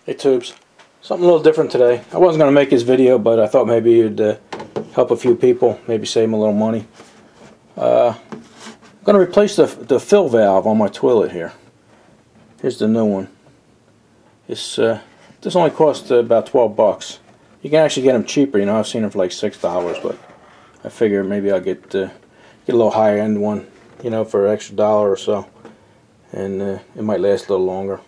Hey tubes, something a little different today. I wasn't going to make this video, but I thought maybe it'd help a few people, maybe save them a little money. I'm going to replace the fill valve on my toilet here. Here's the new one. This only cost about 12 bucks. You can actually get them cheaper, you know. I've seen them for like $6, but I figure maybe I'll get a little higher end one, you know, for an extra dollar or so, and it might last a little longer.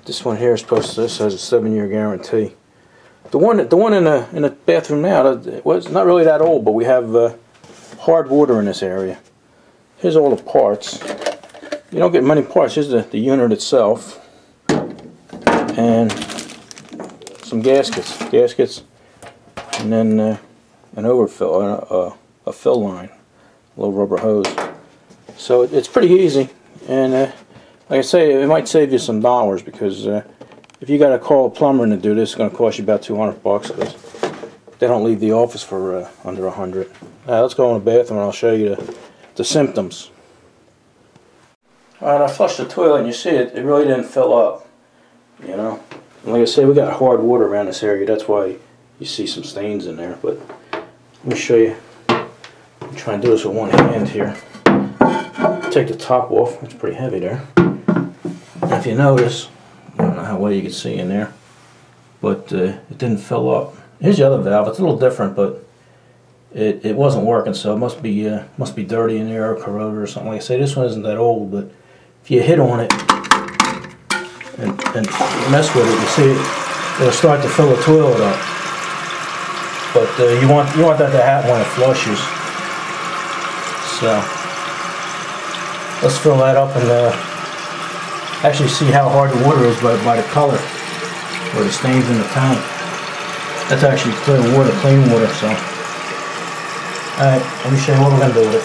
This one here is supposed to, this has a 7-year guarantee. The one in the bathroom now, well, it's not really that old, but we have hard water in this area. Here's all the parts. You don't get many parts. Here's the unit itself, and some gaskets, and then an overfill, a fill line, a little rubber hose. So it's pretty easy, and like I say, it might save you some dollars, because if you got to call a plumber to do this, it's going to cost you about 200 bucks, because they don't leave the office for under 100. Let's go in the bathroom and I'll show you the symptoms. Alright, I flushed the toilet and you see it really didn't fill up, you know. And like I said, we got hard water around this area, that's why you see some stains in there. But let me show you. I'm trying to do this with one hand here. Take the top off, it's pretty heavy there. And if you notice, I don't know how well you can see in there, but it didn't fill up. Here's the other valve. It's a little different, but it wasn't working, so it must be dirty in there or corroded or something. Like I say, this one isn't that old, but if you hit on it and mess with it, you see it'll start to fill the toilet up. But you want that to happen when it flushes. So let's fill that up and actually see how hard the water is by the color, or the stains in the tank. That's actually clear water, clean water. So, alright, let me show you what we're going to do with it.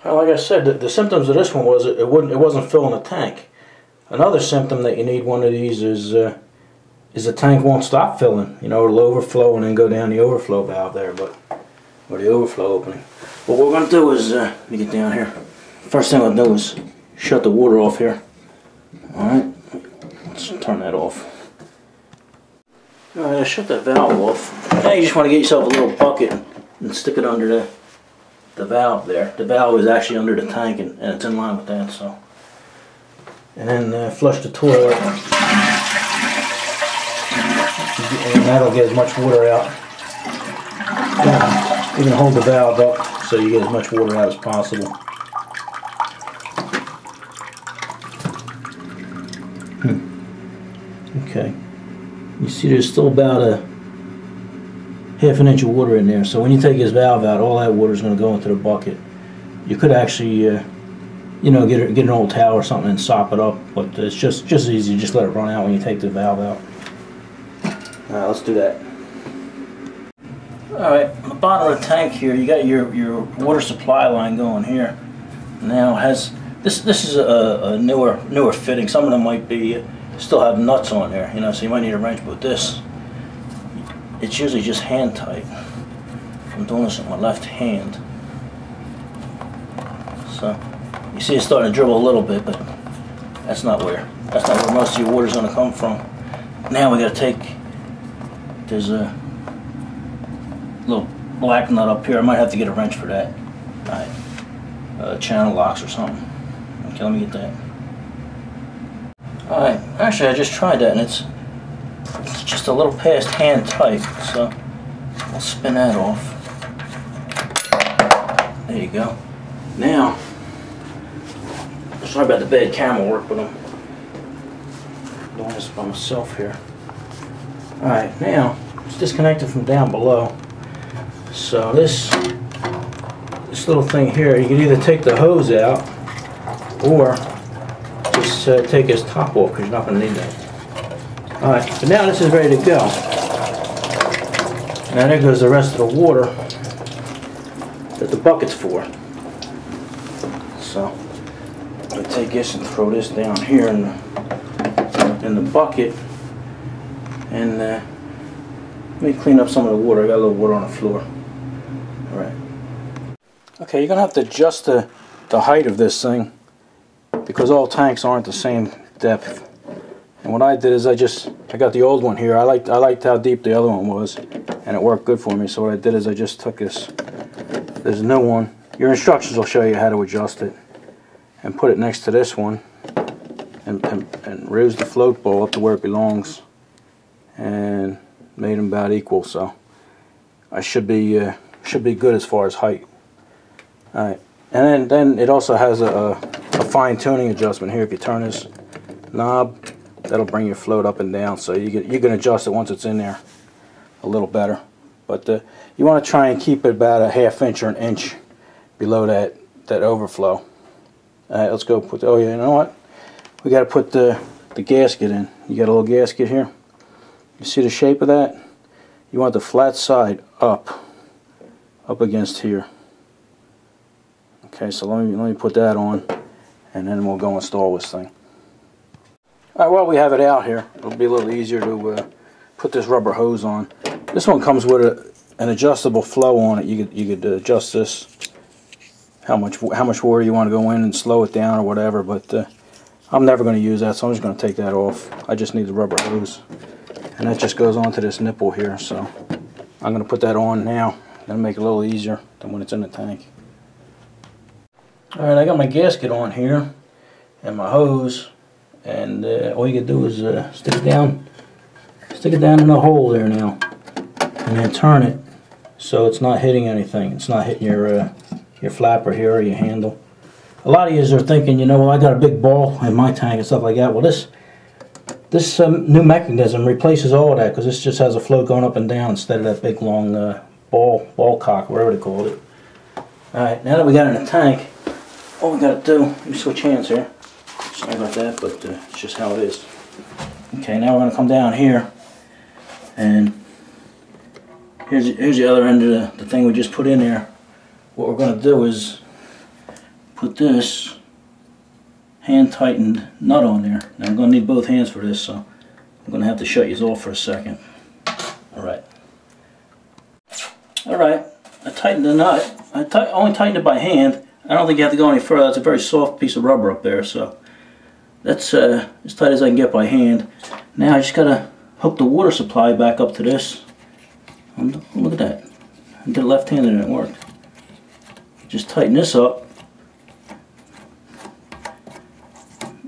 Well, like I said, the symptoms of this one was it wasn't filling the tank. Another symptom that you need one of these is the tank won't stop filling. You know, it'll overflow and then go down the overflow valve there, or the overflow opening. What we're going to do is, let me get down here. First thing I'll do is shut the water off here. Alright, let's turn that off. Alright, I shut that valve off. Now you just want to get yourself a little bucket and stick it under the valve there. The valve is actually under the tank, and it's in line with that. So, and then flush the toilet, and that'll get as much water out. You can hold the valve up so you get as much water out as possible. Okay, you see there's still about a ½ an inch of water in there, so when you take this valve out, all that water is going to go into the bucket. You could actually you know, get an old towel or something and sop it up, but it's just easy, just let it run out when you take the valve out. Alright, let's do that. Alright, on the bottom of the tank here, you got your water supply line going here. Now it has this is a newer fitting. Some of them might be still have nuts on there, you know, so you might need a wrench, but this, it's usually just hand tight. I'm doing this with my left hand. So you see it's starting to dribble a little bit, but that's not where most of your water's going to come from. Now we got to take, there's a little black nut up here. I might have to get a wrench for that. Alright, channel locks or something. Okay, let me get that. Alright, actually I just tried that and it's just a little past hand tight, so we'll spin that off. There you go. Now, sorry about the bad camera work, but I'm doing this by myself here. Alright, now it's disconnected from down below. So this little thing here, you can either take the hose out or just take this top off, because you're not going to need that. Alright, so now this is ready to go. Now there goes the rest of the water that the bucket's for. So I'm going to take this and throw this down here in the bucket, and let me clean up some of the water. I got a little water on the floor. Alright. Okay, you're going to have to adjust the height of this thing, because all tanks aren't the same depth. And what I did is I got the old one here. I liked how deep the other one was, and it worked good for me. So what I did is I just took this. There's a new one. Your instructions will show you how to adjust it, and put it next to this one, and raise the float ball up to where it belongs, and made them about equal. So I should be good as far as height. All right, and then it also has a fine tuning adjustment here. If you turn this knob, that'll bring your float up and down, so you can adjust it once it's in there a little better. But you want to try and keep it about a ½ inch or an inch below that overflow. Alright, let's go put oh yeah, you know what? We got to put the gasket in. You got a little gasket here. You see the shape of that? You want the flat side up against here. Okay, so let me put that on, and then we'll go install this thing. Alright, while we have it out here, it'll be a little easier to put this rubber hose on. This one comes with an adjustable flow on it. You could adjust this, how much water you want to go in, and slow it down or whatever. But I'm never going to use that, so I'm just going to take that off. I just need the rubber hose, and that just goes onto this nipple here. So I'm going to put that on now. That'll make it a little easier than when it's in the tank. Alright, I got my gasket on here and my hose, and all you can do is stick it down in the hole there now, and then turn it so it's not hitting anything. It's not hitting your flapper here or your handle. A lot of you are thinking, you know, well, I got a big ball in my tank and stuff like that. Well, this new mechanism replaces all of that, because this just has a float going up and down instead of that big long ball cock, whatever they called it. Alright, now that we got it in the tank, all we got to do, let me switch hands here. Sorry about that, but it's just how it is. Okay, now we're going to come down here, and here's the other end of the thing we just put in there. What we're going to do is put this hand tightened nut on there. Now I'm going to need both hands for this, so I'm going to have to shut you off for a second. Alright, I tightened the nut. I only tightened it by hand. I don't think you have to go any further. It's a very soft piece of rubber up there, so that's as tight as I can get by hand. Now I just got to hook the water supply back up to this. And look at that. I did it left-handed and it worked. Just tighten this up,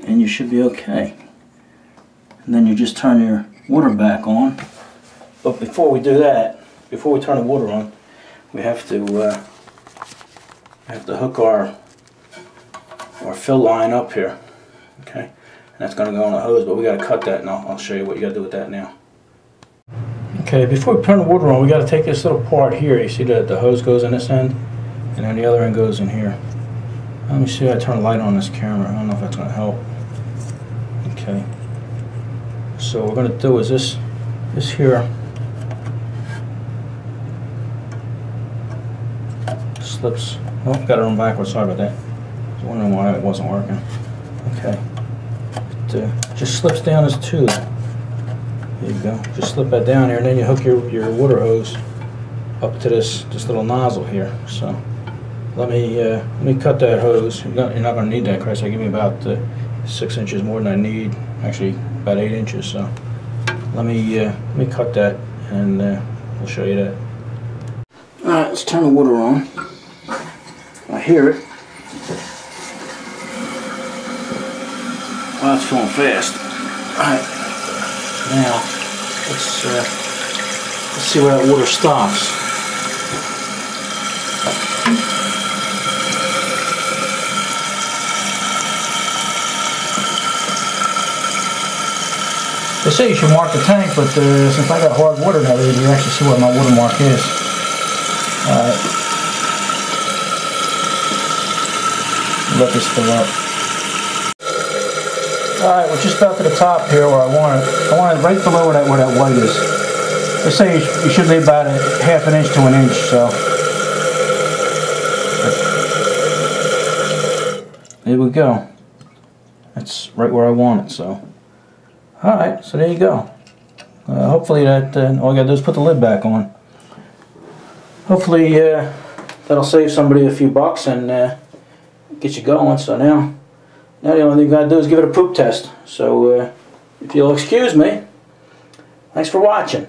and you should be okay. And then you just turn your water back on. But before we do that, before we turn the water on, we have to hook our fill line up here. Okay, and that's going to go on the hose, but we got to cut that, and I'll show you what you got to do with that now. Okay, before we turn the water on, we got to take this little part here. You see that the hose goes in this end, and then the other end goes in here. Let me see if I turn the light on this camera. I don't know if that's going to help. Okay, so what we're going to do is this here slips. Oh, got it on backwards. Sorry about that. I was wondering why it wasn't working. Okay, it just slips down this tube. There you go. Just slip that down here, and then you hook your water hose up to this little nozzle here. So let me cut that hose. You're not going to need that, Chris. I give me about 6 inches more than I need. Actually, about 8 inches. So let me cut that, and we'll show you that. All right, let's turn the water on. I hear it. Oh, it's filling fast. All right, now let's see where that water stops. They say you should mark the tank, but since I got hard water now, you can actually see where my water mark is. Alright. Let this fill up. Alright, we're just about to the top here where I want it. I want it right below where that white is. They say you should leave about a ½ an inch to an inch, so. There we go. That's right where I want it, so. Alright, so there you go. Hopefully that, all you gotta do is put the lid back on. Hopefully that'll save somebody a few bucks and get you going. So now the only thing you gotta do is give it a poop test. So if you'll excuse me, thanks for watching.